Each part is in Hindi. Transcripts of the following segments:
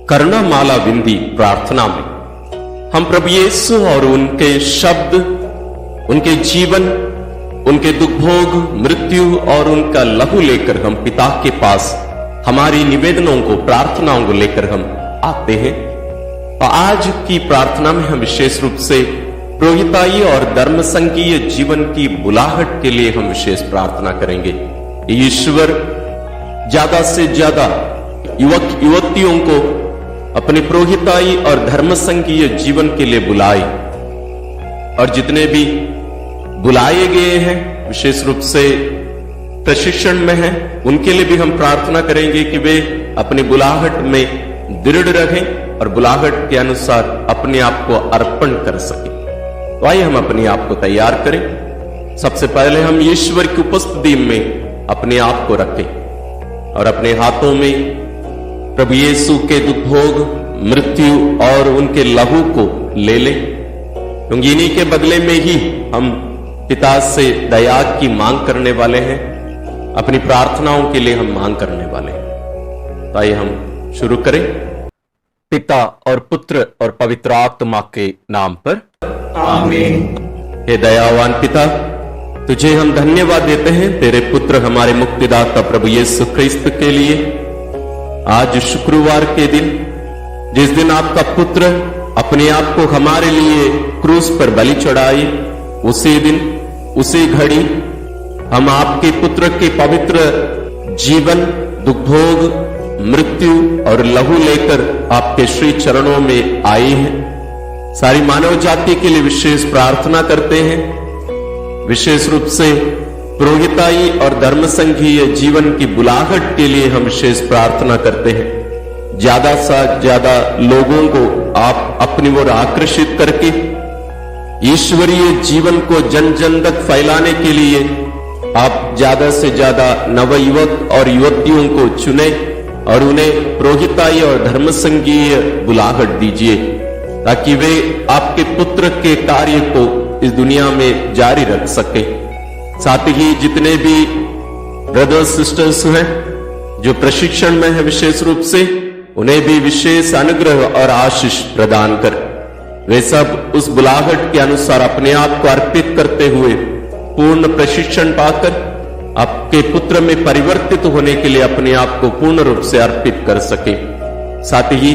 करुणामाला विंदी प्रार्थना में हम प्रभु यीशु और उनके शब्द, उनके जीवन, उनके दुख भोग, मृत्यु और उनका लहू लेकर हम पिता के पास हमारी निवेदनों को, प्रार्थनाओं को लेकर हम आते हैं। और आज की प्रार्थना में हम विशेष रूप से पुरोहिताई और धर्म संघीय जीवन की बुलाहट के लिए हम विशेष प्रार्थना करेंगे। ईश्वर ज्यादा से ज्यादा युवक युवतियों को अपने पुरोहिताई और धर्म संघीय जीवन के लिए बुलाए, और जितने भी बुलाए गए हैं विशेष रूप से प्रशिक्षण में हैं, उनके लिए भी हम प्रार्थना करेंगे कि वे अपनी बुलाहट में दृढ़ रहें और बुलाहट के अनुसार अपने आप को अर्पण कर सकें। तो आइए हम अपने आप को तैयार करें। सबसे पहले हम ईश्वर की उपस्थिति में अपने आप को रखें और अपने हाथों में प्रभु यीशु के दुख भोग, मृत्यु और उनके लहू को ले लें, क्योंकि इन्हीं के बदले में ही हम पिता से दया की मांग करने वाले हैं, अपनी प्रार्थनाओं के लिए हम मांग करने वाले हैं। तो आइए हम शुरू करें। पिता और पुत्र और पवित्र आत्मा के नाम पर आमीन। हे दयावान पिता, तुझे हम धन्यवाद देते हैं तेरे पुत्र हमारे मुक्तिदाता प्रभु यीशु क्रिस्त के लिए। आज शुक्रवार के दिन, जिस दिन आपका पुत्र अपने आप को हमारे लिए क्रूस पर बलि चढ़ाए, उसी दिन उसी घड़ी हम आपके पुत्र के पवित्र जीवन, दुख भोग, मृत्यु और लहू लेकर आपके श्री चरणों में आए हैं। सारी मानव जाति के लिए विशेष प्रार्थना करते हैं। विशेष रूप से पुरोहिताई और धर्म संघीय जीवन की बुलाहट के लिए हम विशेष प्रार्थना करते हैं। ज्यादा से ज्यादा लोगों को आप अपनी ओर आकर्षित करके ईश्वरीय जीवन को जन जन तक फैलाने के लिए आप ज्यादा से ज्यादा नवयुवक और युवतियों को चुने और उन्हें पुरोहिताई और धर्म संघीय बुलाहट दीजिए, ताकि वे आपके पुत्र के कार्य को इस दुनिया में जारी रख सके। साथ ही जितने भी ब्रदर्स सिस्टर्स हैं जो प्रशिक्षण में है, विशेष रूप से उन्हें भी विशेष अनुग्रह और आशीष प्रदान कर वे सब उस बुलाहट के अनुसार अपने आप को अर्पित करते हुए पूर्ण प्रशिक्षण पाकर आपके पुत्र में परिवर्तित होने के लिए अपने आप को पूर्ण रूप से अर्पित कर सके। साथ ही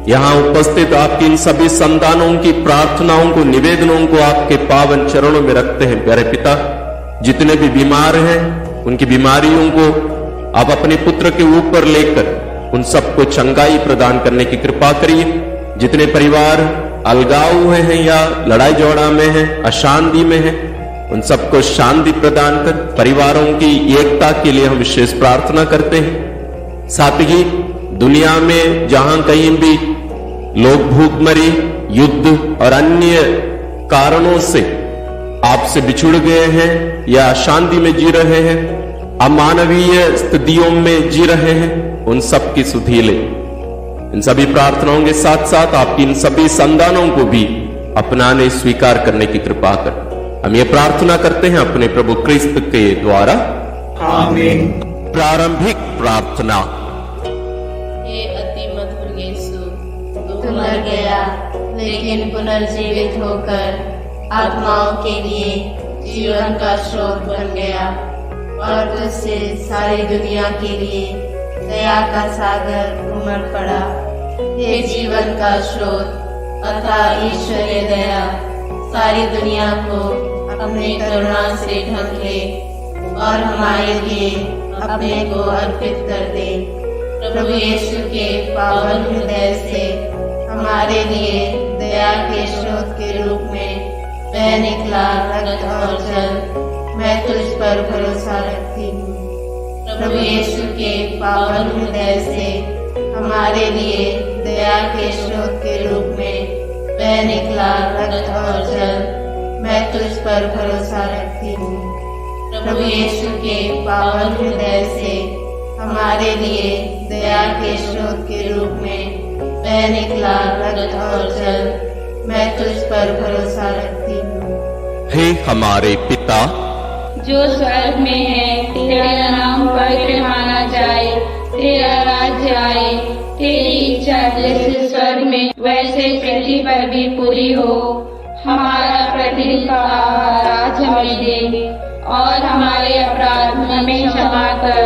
यहां उपस्थित आपकी इन सभी संतानों की प्रार्थनाओं को, निवेदनों को आपके पावन चरणों में रखते हैं। प्यारे पिता, जितने भी बीमार हैं उनकी बीमारियों को आप अपने पुत्र के ऊपर लेकर उन सबको चंगाई प्रदान करने की कृपा करिए। जितने परिवार अलगाव हुए हैं या लड़ाई झगड़ा में हैं, अशांति में हैं, उन सबको शांति प्रदान कर परिवारों की एकता के लिए हम विशेष प्रार्थना करते हैं। साथ ही दुनिया में जहां कहीं भी लोग भूखमरी, युद्ध और अन्य कारणों से आपसे बिछुड़ गए हैं या अशांति में जी रहे हैं, अमानवीय स्थितियों में जी रहे हैं, उन सब की सुधि ले। इन सभी प्रार्थनाओं के साथ साथ आपकी इन सभी संतानों को भी अपनाने, स्वीकार करने की कृपा कर। हम ये प्रार्थना करते हैं अपने प्रभु क्रिस्त के द्वारा, आमीन। प्रारंभिक प्रार्थना। हे अति मधुर यीशु, तू मर गया लेकिन पुनर्जीवित होकर आत्माओं के लिए जीवन का स्रोत बन गया और तुझसे सारी दुनिया के लिए दया का सागर उमड़ पड़ा। हे जीवन का स्रोत अथाह ईश्वरीय दया, सारी दुनिया को अपने करुणा से ढक ले और हमारे लिए अपने को अर्पित कर दे। प्रभु यीशु के पावन हृदय से हमारे लिए दया के स्रोत के रूप में बह निकला रक्त और जल। मैं तुझ पर भरोसा रखती हूँ। प्रभु यीशु के पावन हृदय से हमारे लिए दया के स्रोत के रूप में बह निकला रक्त और जल। मैं तुझ पर भरोसा रखती हूँ। प्रभु यीशु के पावन हृदय से हमारे लिए दया के स्रोत के रूप में बह निकला रक्त और जल। मैं तुझ पर भरोसा रखती हूँ। हे हमारे पिता जो स्वर्ग में है, तेरा नाम पवित्र माना जाए, तेरा राज्य आए, तेरी इच्छा जैसे स्वर्ग में वैसे पृथ्वी पर भी पूरी हो। हमारा प्रतिदिन का आहार आज हमें दे, और हमारे अपराध हमें क्षमा कर,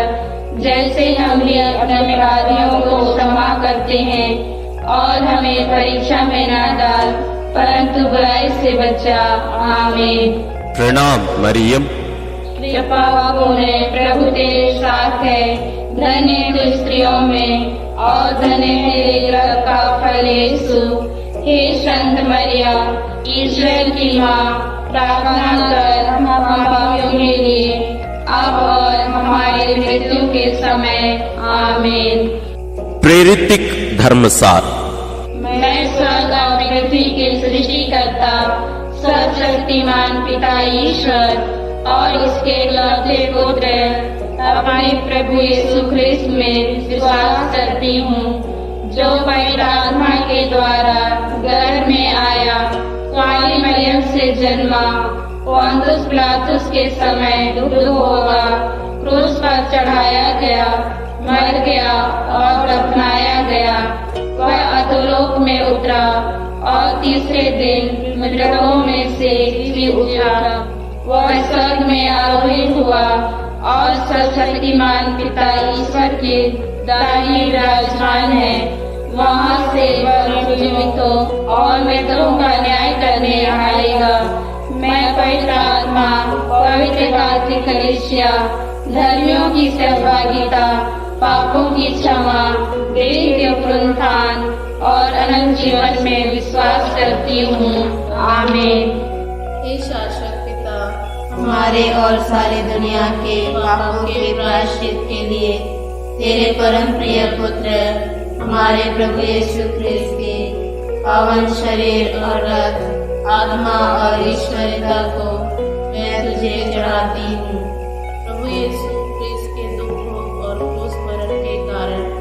जैसे हम भी अपने अपराधियों को क्षमा करते हैं। और हमें परीक्षा में न डाल, परंतु बुराई से बचा। आमीन। प्रणाम मरियम, कृपा पूर्ण प्रभु तेरे साथ है, धन्य तू स्त्रियों में, और धन्य तेरे गर्भ का फल यीशु। हे संत मरिया, ईश्वर की माँ, प्रार्थना कर हम पापियों के लिए, अब और हमारी मृत्यु के समय। आमीन। प्रेरितिक धर्मसार। मैं स्वर्ग और पृथ्वी के सृष्टिकर्ता सर्वशक्तिमान पिता ईश्वर और इसके इकलौते पुत्र अपने प्रभु यीशु ख्रिस्त में विश्वास करती हूँ, जो पवित्र आत्मा के द्वारा गर्भ में आया, कुंवारी मरियम से जन्मा, पोंतुस पिलातुस के समय दुख होगा, क्रूस पर चढ़ाया गया, मर गया और दफनाया गया। वह अधोलोक में उतरा और तीसरे दिन मृतकों में से जी उठा। वह स्वर्ग में आरोहित हुआ और सर्वशक्तिमान पिता ईश्वर के दाहिने विराजमान है। वहाँ से वह जीवितों और मृतकों का न्याय करने आएगा। मैं पवित्र आत्मा, पवित्र कार्तिक कलीसिया, धर्मियों की सहभागिता, पापों की क्षमा, देह के पुनरुत्थान और अनंत जीवन में विश्वास करती हूँ। आमीन। हे शाश्वत पिता, हमारे और सारी दुनिया के पापों के प्रायश्चित के लिए तेरे परम प्रिय पुत्र हमारे प्रभु यीशु ख्रिस्त के पावन शरीर और रक्त, आत्मा और ईश्वरता को मैं तुझे चढ़ाती हूँ। प्रभु यीशु ख्रिस्त के दुख भोग और क्रूस मरण के कारण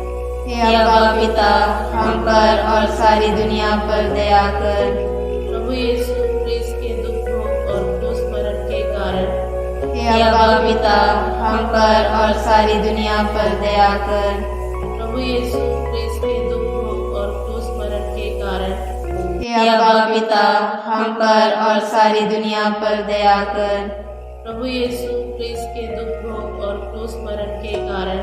हे अब्बा पिता, हम पर और सारी दुनिया पर दया कर। प्रभु यीशु ख्रिस्त के दुख भोग और क्रूस मरण के कारण हे अब्बा पिता, हम पर और सारी दुनिया पर दया कर। प्रभु यीशु ख्रिस्त के दुख भोग और क्रूस मरण के कारण हे अब्बा पिता, हम पर और सारी दुनिया पर दया कर। प्रभु यीशु ख्रिस्त के दुख भोग और क्रूस मरण के कारण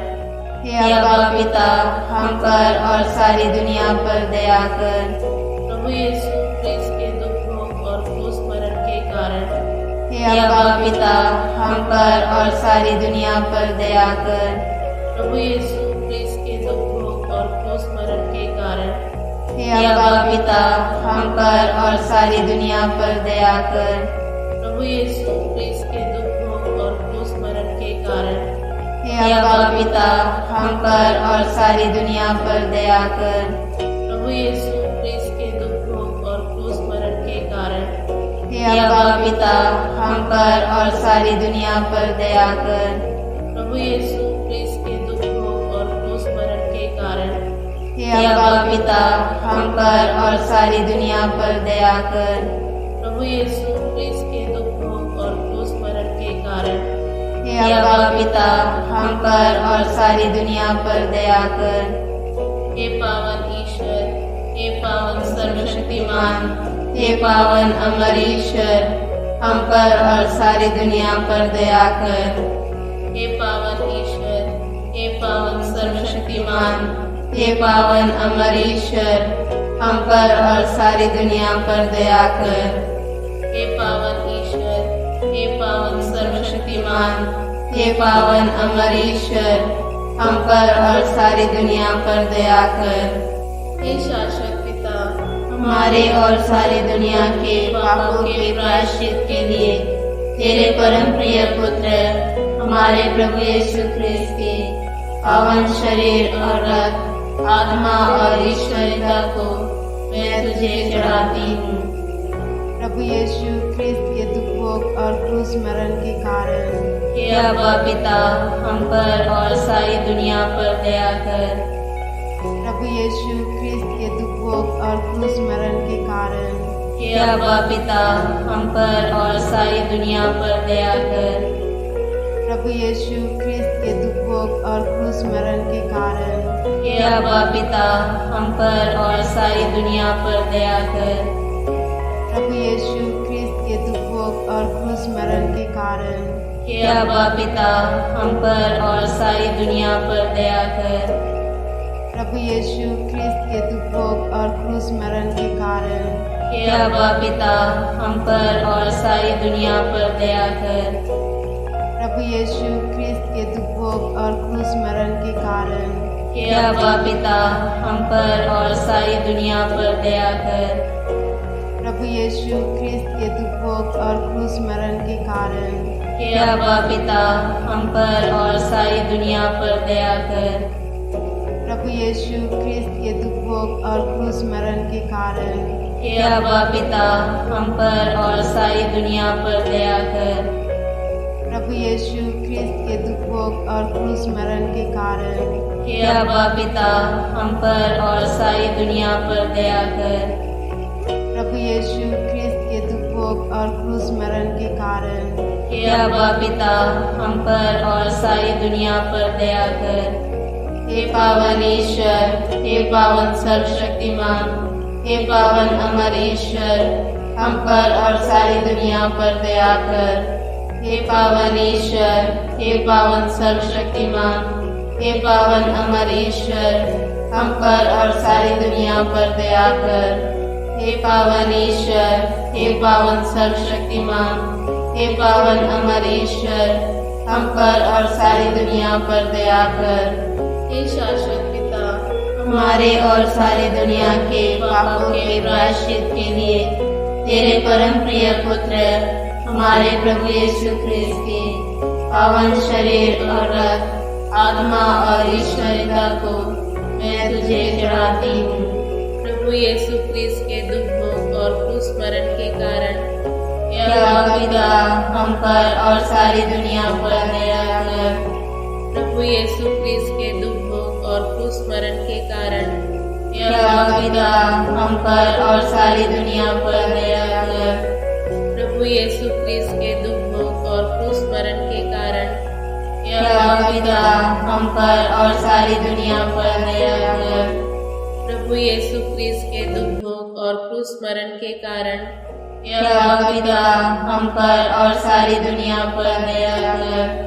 हे अब्बा पिता, हम पर और सारी दुनिया पर दया कर। प्रभु यीशु ख्रिस्त के दुख भोग और क्रूस मरण के कारण हे अब्बा पिता, हम पर और सारी दुनिया पर दया कर। प्रभु यीशु ख्रिस्त के दुख भोग और क्रूस मरण के कारण हे अब्बा पिता, हम पर और सारी दुनिया पर दया कर। प्रभु यीशु ख्रिस्त के दुख भोग और क्रूस मरण के कारण हे अब्बा पिता, हम पर और सारी दुनिया पर दया कर। प्रभु यीशु ख्रिस्त के दुख भोग और क्रूस मरण के कारण हे अब्बा पिता, हम पर और सारी दुनिया पर दया कर। प्रभु यीशु ख्रिस्त के दुख भोग और क्रूस मरण के कारण हे अब्बा पिता, हम पर और सारी दुनिया पर दया कर। प्रभु यीशु ख्रिस्त के दुख भोग और क्रूस मरण के कारण हे अब्बा पिता, हम पर और सारी दुनिया पर दया कर। हे पावन ईश्वर, हे पावन सर्वशक्तिमान, हे पावन अमर ईश्वर, हम पर और सारी दुनिया पर दया कर। हे पावन ईश्वर, हे पावन सर्वशक्तिमान, हे पावन अमर ईश्वर, हम पर और सारी दुनिया पर दया कर। हे पावन ईश्वर, हे पावन सर्वशक्तिमान, हे पावन अमर ईश्वर, हम पर और सारी दुनिया पर दया कर। हे शाश्वत पिता, हमारे और सारी दुनिया के पापों के प्रायश्चित के लिए तेरे परम प्रिय पुत्र हमारे प्रभु यीशु ख्रिस्त के पावन शरीर और रक्त, आत्मा और ईश्वरता को मैं तुझे चढ़ाती हूँ। प्रभु यीशु ख्रिस्त के दुख भोग और क्रूस मरण के कारण हे अब्बा पिता, हम पर और सारी दुनिया पर दया कर। प्रभु यीशु ख्रिस्त के दुख भोग और क्रूस मरण के कारण हे अब्बा पिता, हम पर और सारी दुनिया पर दया कर। प्रभु यीशु ख्रिस्त के दुख भोग और क्रूस मरण के कारण हे अब्बा पिता, हम पर और सारी दुनिया पर दया कर। प्रभु यीशु ख्रिस्त के दुख भोग और क्रूस मरण के कारण हे अब्बा पिता, हम पर और सारी दुनिया पर दया कर। प्रभु यीशु ख्रिस्त के दुख भोग और क्रूस मरण के कारण हे अब्बा पिता, हम पर और सारी दुनिया पर दया कर। प्रभु यीशु ख्रिस्त के दुख भोग और क्रूस मरण के कारण हे अब्बा पिता, हम पर और सारी दुनिया पर दया कर। प्रभु यीशु ख्रिस्त के दुख भोग और क्रूस मरण के कारण हे अब्बा पिता, हम पर और सारी दुनिया पर दया कर। प्रभु यीशु ख्रिस्त के दुख भोग और क्रूस मरण के कारण हे अब्बा पिता, हम पर और सारी दुनिया पर दया कर। प्रभु यीशु ख्रिस्त के दुख भोग और क्रूस मरण के कारण हे अब्बा पिता, हम पर और सारी दुनिया पर दया कर। प्रभु यीशु ख्रिस्त के दुख भोग और क्रूस मरण के कारण हे अब्बा पिता, हम पर और सारी दुनिया पर दया कर। हे पावन ईश्वर, हे पावन सर्वशक्तिमान, हे पावन अमर ईश्वर, हम पर और सारी दुनिया पर दया कर। हे पावन ईश्वर, हे पावन सर्वशक्तिमान, हे पावन अमर ईश्वर, हम पर और सारी दुनिया पर दया कर। हे पावन ईश्वर, हे पावन सर्वशक्तिमान, हे पावन अमर ईश्वर, हम पर और सारी दुनिया पर दया कर। हे शाश्वत पिता, हमारे और सारी दुनिया के पापों के प्रायश्चित के लिए तेरे परम प्रिय पुत्र हमारे प्रभु यीशु ख्रिस्त के पावन शरीर और रक्त, आत्मा और ईश्वरियता को मैं तुझे चढ़ाती हूँ। प्रभु यीशु ख्रिस्त के दुख भोग और क्रूस मरण के कारण हे अब्बा पिता, हम पर और सारी दुनिया पर दया कर। प्रभु यीशु ख्रिस्त के दुख भोग और क्रूस मरण के कारण हे अब्बा पिता, हम पर और सारी दुनिया पर दया कर। प्रभु यीशु ख्रिस्त के दुख भोग और क्रूस मरण के कारण हे अब्बा पिता, हम पर और सारी दुनिया पर दया कर। प्रभु यीशु ख्रिस्त के दुख भोग और क्रूस मरण के कारण हे अब्बा पिता, हम पर और सारी दुनिया पर दया कर।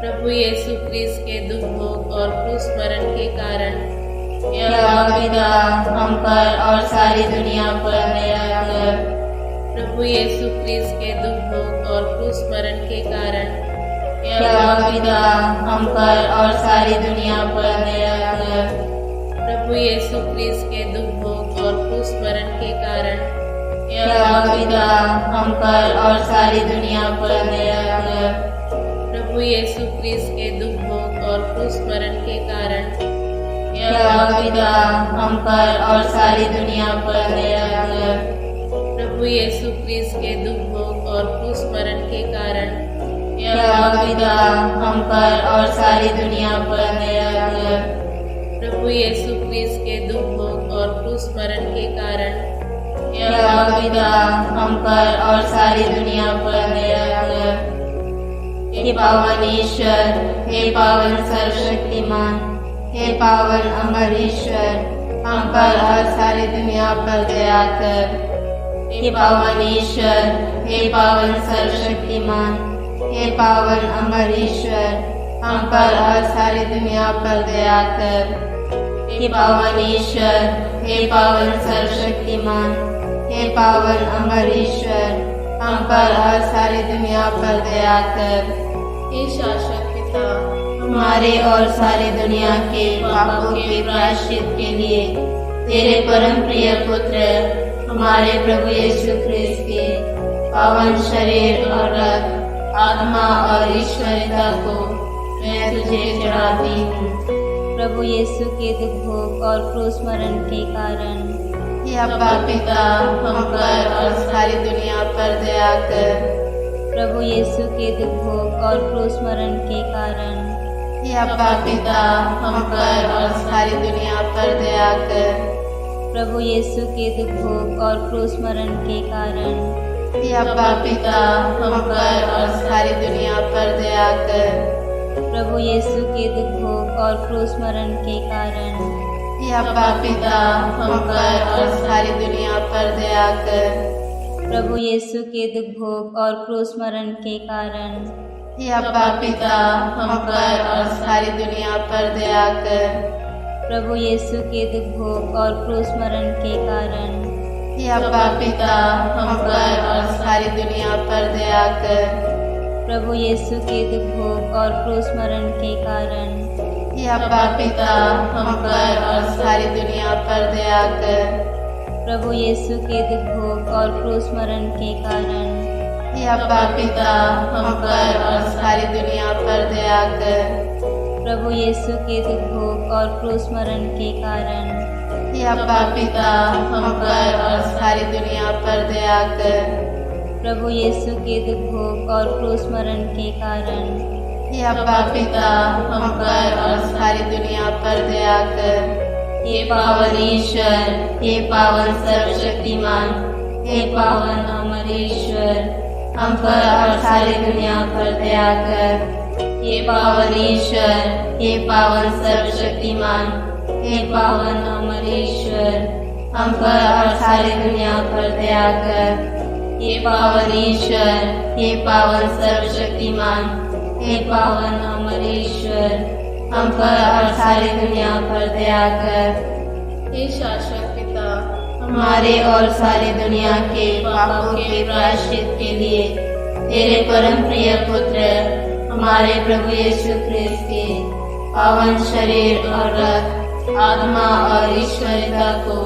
प्रभु यीशु ख्रिस्त के दुख भोग और क्रूस मरण के कारण हे अब्बा पिता, हम पर और सारी दुनिया पर दया कर। प्रभु यीशु ख्रिस्त के दुख भोग और क्रूस मरण के कारण हे अब्बा पिता, हम पर और सारी दुनिया पर दया कर। प्रभु यीशु ख्रिस्त के दुख भोग और क्रूस मरण के कारण हे अब्बा पिता, हम पर और सारी दुनिया पर दया कर। प्रभु यीशु ख्रिस्त के दुख भोग और क्रूस मरण के कारण हे अब्बा पिता, हम पर और सारी दुनिया पर दया कर। प्रभु यीशु ख्रिस्त के दुख भोग और क्रूस मरण के कारण हे अब्बा पिता, हम पर और सारी दुनिया पर दया कर। प्रभु यीशु ख्रिस्त के दुख भोग और क्रूस मरण के कारण हे अब्बा पिता, हम पर और सारी दुनिया पर दया कर। हे पावन ईश्वर, हे पावन सर्वशक्तिमान, हे पावन अमर ईश्वर, हम पर और सारी दुनिया पर दया कर। हे पावन ईश्वर, हे पावन सर्वशक्तिमान, हे पावन अमर ईश्वर, हम पर और सारी दुनिया पर दया कर। हे पावन ईश्वर, हे पावन सर्वशक्तिमान, हे पावन अमर ईश्वर, हम पर और सारी दुनिया पर दया कर। हे शाश्वत पिता, हमारे और सारी दुनिया के पापों के प्रायश्चित के लिए तेरे परम प्रिय पुत्र हमारे प्रभु यीशु ख्रिस्त के पावन शरीर और रक्त, आत्मा और ईश्वरियता को मैं तुझे चढ़ाती हूँ। प्रभु यीशु के दुख भोग और क्रूस मरण के कारण हे अब्बा पिता, हम पर और सारी दुनिया पर दया कर। प्रभु यीशु के दुख भोग और क्रूस मरण के कारण हे अब्बा पिता, हम पर और सारी दुनिया पर दया कर। प्रभु यीशु के दुख भोग और क्रूस मरण के कारण हे अब्बा पिता, हम पर और सारी दुनिया पर दया कर। प्रभु यीशु के दुख भोग और क्रूस मरण के कारण हे अब्बा पिता, हम पर और सारी दुनिया पर दया कर। प्रभु यीशु के दुख भोग और क्रूस मरण के कारण हे अब्बा पिता, हम पर और सारी दुनिया पर दया कर। प्रभु यीशु के दुख भोग और क्रूस मरण के कारण हे अब्बा पिता, हम पर और सारी दुनिया पर दया कर। प्रभु यीशु के दुख भोग और क्रूस मरण के कारण हे अब्बा पिता, हम पर और सारी दुनिया पर दया कर। प्रभु यीशु के दुख भोग और क्रूस मरण के कारण हे अब्बा पिता, हम पर और सारी दुनिया पर दया कर। प्रभु यीशु के दुख भोग और क्रूस मरण के कारण हे अब्बा पिता, हम पर और सारी दुनिया पर दया कर। प्रभु यीशु के दुख भोग और क्रूस मरण के कारण हे अब्बा पिता, हम पर और सारी दुनिया पर दया कर। हे पावन ईश्वर, हे पावन सर्वशक्तिमान, हे पावन अमर ईश्वर, हम पर और सारी दुनिया पर दया कर। हे पावन ईश्वर, हे पावन सर्वशक्तिमान, हे पावन अमर ईश्वर, हम पर और सारी दुनिया पर दया कर। हे पावन ईश्वर, हे पावन सर्वशक्तिमान, हे पावन अमर ईश्वर, हम पर और सारी दुनिया पर दया कर। हे शाश्वत पिता, हमारे और सारी दुनिया के पापों के प्रायश्चित के लिए तेरे परम प्रिय पुत्र हमारे प्रभु यीशु क्रिस्त के पावन शरीर और रक्त, आत्मा और ईश्वरता को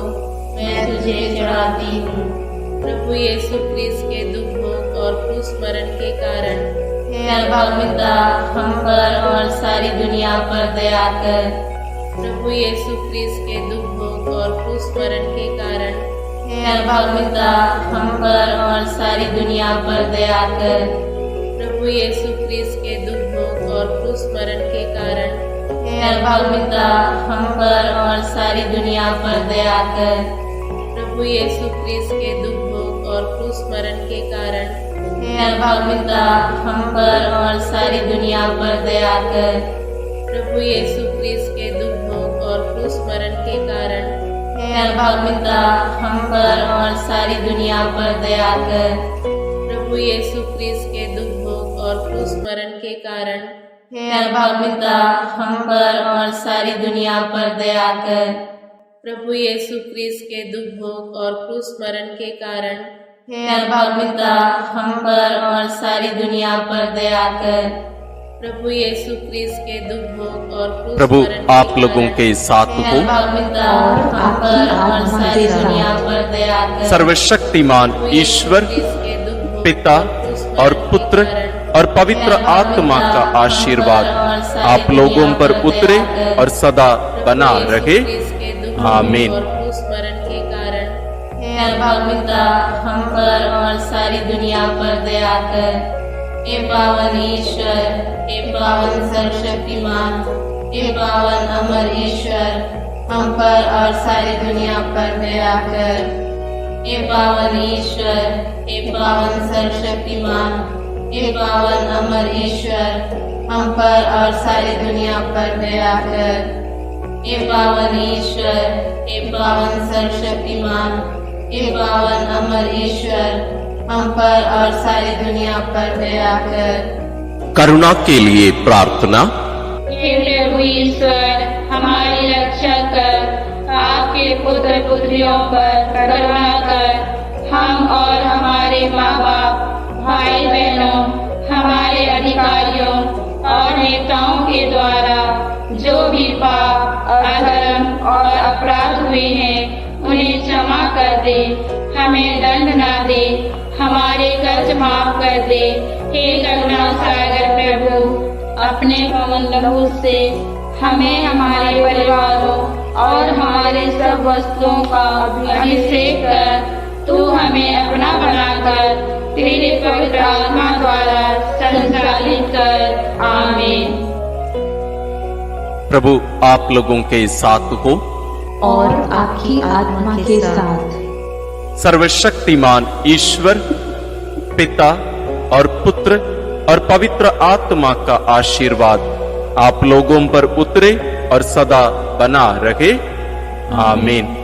मैं तुझे चढ़ाती हूँ। प्रभु यीशु क्रिस्त के दुख भोग और क्रूस मरण के कारण हे अब्बा पिता, हम पर और सारी दुनिया पर दया कर। प्रभु यीशु क्रिस्त के दुख भोग और क्रूस मरण के कारण हे अब्बा पिता, हम पर और सारी दुनिया पर दया कर। प्रभु यीशु क्रिस्त के दुख भोग और क्रूस मरण के कारण हे अब्बा पिता, हम पर और सारी दुनिया पर दया कर। प्रभु यीशु क्रिस्त के दुख भोग और क्रूस मरण के कारण हे अब्बा पिता, हम पर और सारी दुनिया पर दया कर। प्रभु यीशु क्रिस्त के दुख भोग और क्रूस मरण के कारण हे अब्बा पिता, हम पर और सारी दुनिया पर दया कर। प्रभु यीशु क्रिस्त के दुख भोग और क्रूस मरण के कारण हे अब्बा पिता, हम पर और सारी दुनिया पर दया कर। प्रभु यीशु क्रिस्त के दुख भोग और क्रूस मरण के कारण हे अब्बा पिता, हम पर और सारी दुनिया पर दया कर। प्रभु यीशु क्रिस्त के दुख भोग और क्रूस प्रभु मरण के आप लोगों कारण के साथ हे हो। अब्बा पिता, हम पर और सारी दुनिया पर दया कर। सर्वशक्तिमान ईश्वर क्रिस्त के दुख भोग पिता और क्रूस मरण और के पुत्र कारण और पवित्र आत्मा का आशीर्वाद आप लोगों पर उतरे और सदा बना रहे। आमीन। और क्रूस मरण के कारण हे अब्बा पिता, हम पर और सारी दुनिया पर दया कर। हे पावन ईश्वर, हे पावन सर्वशक्तिमान, हे पावन अमर ईश्वर, हम पर और सारी दुनिया पर दया कर। हे पावन ईश्वर, हे पावन सर्वशक्तिमान, हे पावन अमर ईश्वर, हम पर और सारी दुनिया पर दया कर। हे पावन ईश्वर, हे पावन सर्वशक्तिमान, हे पावन अमर ईश्वर, हम पर और सारी दुनिया पर दया कर। करुणा के लिए प्रार्थना। हे प्रभु ईश्वर, हमारी रक्षा कर। आपके पुत्र पुत्रियों पर करुणा कर। हम और हमारे माँ बाप, भाई बहनों, हमारे अधिकारियों और नेताओं के द्वारा जो भी पाप, अधर्म और अपराध हुए हैं, उन्हें क्षमा कर दे। हमें दंड ना दे, हमारे कर्ज माफ कर दे। हे करुणा सागर प्रभु, अपने पवन लहू से हमें, हमारे परिवारों और हमारे सब वस्तुओं का अभिषेक कर। तू हमें अपना बनाकर तेरे पवित्र आत्मा द्वारा संचालित कर। आमीन। प्रभु आप लोगों के साथ हो और आपकी आत्मा के साथ। सर्वशक्तिमान ईश्वर पिता और पुत्र और पवित्र आत्मा का आशीर्वाद आप लोगों पर उतरे और सदा बना रहे। आमीन।